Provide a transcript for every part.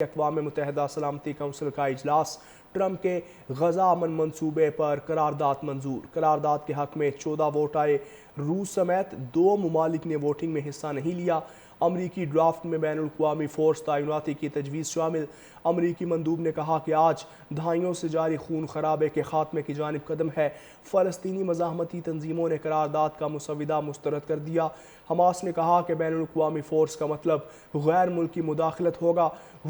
اقوام متحدہ سلامتی کونسل کا اجلاس ٹرمپ کے غزہ امن منصوبے پر قرارداد منظور۔ قرارداد کے حق میں 14 ووٹ آئے۔ روس سمیت 2 ممالک نے ووٹنگ میں حصہ نہیں لیا۔ امریکی ڈرافٹ میں بین الاقوامی فورس تعیناتی کی تجویز شامل۔ امریکی مندوب نے کہا کہ آج دہائیوں سے جاری خون خرابے کے خاتمے کی جانب قدم ہے۔ فلسطینی مزاحمتی تنظیموں نے قرارداد کا مسودہ مسترد کر دیا۔ حماس نے کہا کہ بین الاقوامی فورس کا مطلب غیر ملکی مداخلت ہوگا۔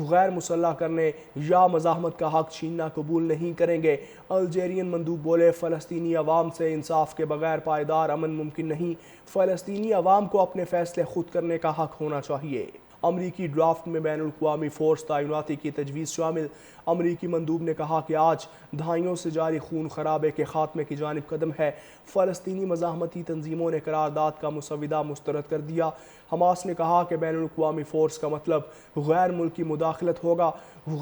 غیر مسلح کرنے یا مزاحمت کا حق چھیننا قبول نہیں کریں گے۔ الجیرین مندوب بولے، فلسطینی عوام سے انصاف کے بغیر پائیدار امن ممکن نہیں۔ فلسطینی عوام کو اپنے فیصلے خود کرنے کا حق ہونا چاہیے۔ امریکی ڈرافٹ میں بین الاقوامی فورس تعیناتی کی تجویز شامل۔ امریکی مندوب نے کہا کہ آج دہائیوں سے جاری خون خرابے کے خاتمے کی جانب قدم ہے۔ فلسطینی مزاحمتی تنظیموں نے قرارداد کا مسودہ مسترد کر دیا۔ حماس نے کہا کہ بین الاقوامی فورس کا مطلب غیر ملکی مداخلت ہوگا۔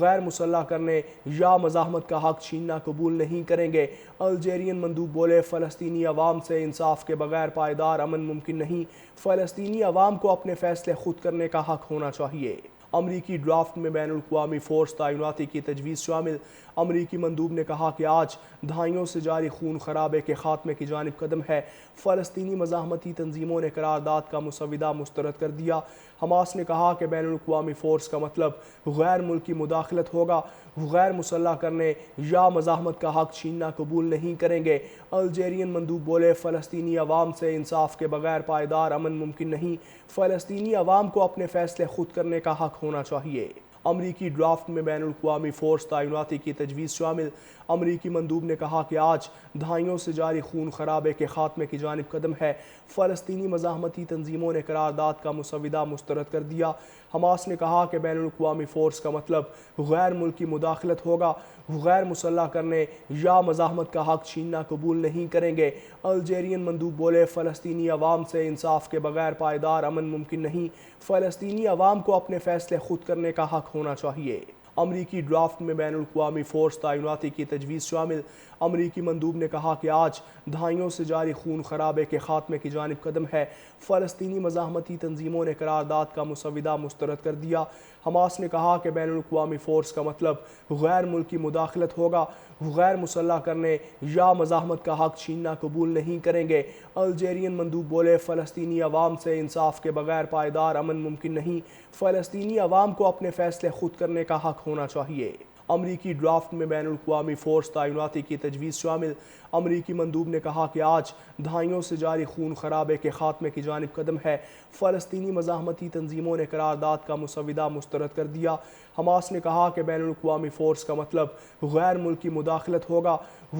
غیر مسلح کرنے یا مزاحمت کا حق چھیننا قبول نہیں کریں گے۔ الجیرین مندوب بولے، فلسطینی عوام سے انصاف کے بغیر پائیدار امن ممکن نہیں۔ فلسطینی عوام کو اپنے فیصلے خود کرنے کا حق ہونا چاہیے۔ امریکی ڈرافٹ میں بین الاقوامی فورس تعیناتی کی تجویز شامل۔ امریکی مندوب نے کہا کہ آج دہائیوں سے جاری خون خرابے کے خاتمے کی جانب قدم ہے۔ فلسطینی مزاحمتی تنظیموں نے قرارداد کا مسودہ مسترد کر دیا۔ حماس نے کہا کہ بین الاقوامی فورس کا مطلب غیر ملکی مداخلت ہوگا۔ غیر مسلح کرنے یا مزاحمت کا حق چھیننا قبول نہیں کریں گے۔ الجیرین مندوب بولے، فلسطینی عوام سے انصاف کے بغیر پائیدار امن ممکن نہیں۔ فلسطینی عوام کو اپنے فیصلے خود کرنے کا حق ہونا چاہیے۔ امریکی ڈرافٹ میں بین الاقوامی فورس تعیناتی کی تجویز شامل۔ امریکی مندوب نے کہا کہ آج دہائیوں سے جاری خون خرابے کے خاتمے کی جانب قدم ہے۔ فلسطینی مزاحمتی تنظیموں نے قرارداد کا مسودہ مسترد کر دیا۔ حماس نے کہا کہ بین الاقوامی فورس کا مطلب غیر ملکی مداخلت ہوگا۔ غیر مسلح کرنے یا مزاحمت کا حق چھیننا قبول نہیں کریں گے۔ الجیرین مندوب بولے، فلسطینی عوام سے انصاف کے بغیر پائیدار امن ممکن نہیں۔ فلسطینی عوام کو اپنے فیصلے خود کرنے کا حق ہونا چاہیے۔ امریکی ڈرافٹ میں بین الاقوامی فورس تعیناتی کی تجویز شامل۔ امریکی مندوب نے کہا کہ آج دہائیوں سے جاری خون خرابے کے خاتمے کی جانب قدم ہے۔ فلسطینی مزاحمتی تنظیموں نے قرارداد کا مسودہ مسترد کر دیا۔ حماس نے کہا کہ بین الاقوامی فورس کا مطلب غیر ملکی مداخلت ہوگا۔ غیر مسلح کرنے یا مزاحمت کا حق چھیننا قبول نہیں کریں گے۔ الجیرین مندوب بولے، فلسطینی عوام سے انصاف کے بغیر پائیدار امن ممکن نہیں۔ فلسطینی عوام کو اپنے فیصلے خود کرنے کا حق ہونا چاہیے۔ امریکی ڈرافٹ میں بین الاقوامی فورس تعیناتی کی تجویز شامل۔ امریکی مندوب نے کہا کہ آج دہائیوں سے جاری خون خرابے کے خاتمے کی جانب قدم ہے۔ فلسطینی مزاحمتی تنظیموں نے قرارداد کا مسودہ مسترد کر دیا۔ حماس نے کہا کہ بین الاقوامی فورس کا مطلب غیر ملکی مداخلت ہوگا۔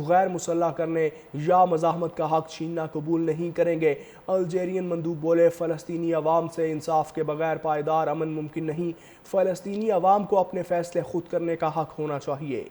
غیر مسلح کرنے یا مزاحمت کا حق چھیننا قبول نہیں کریں گے۔ الجیرین مندوب بولے، فلسطینی عوام سے انصاف کے بغیر پائیدار امن ممکن نہیں۔ فلسطینی عوام کو اپنے فیصلے خود کرنے کا حق ہونا چاہیے۔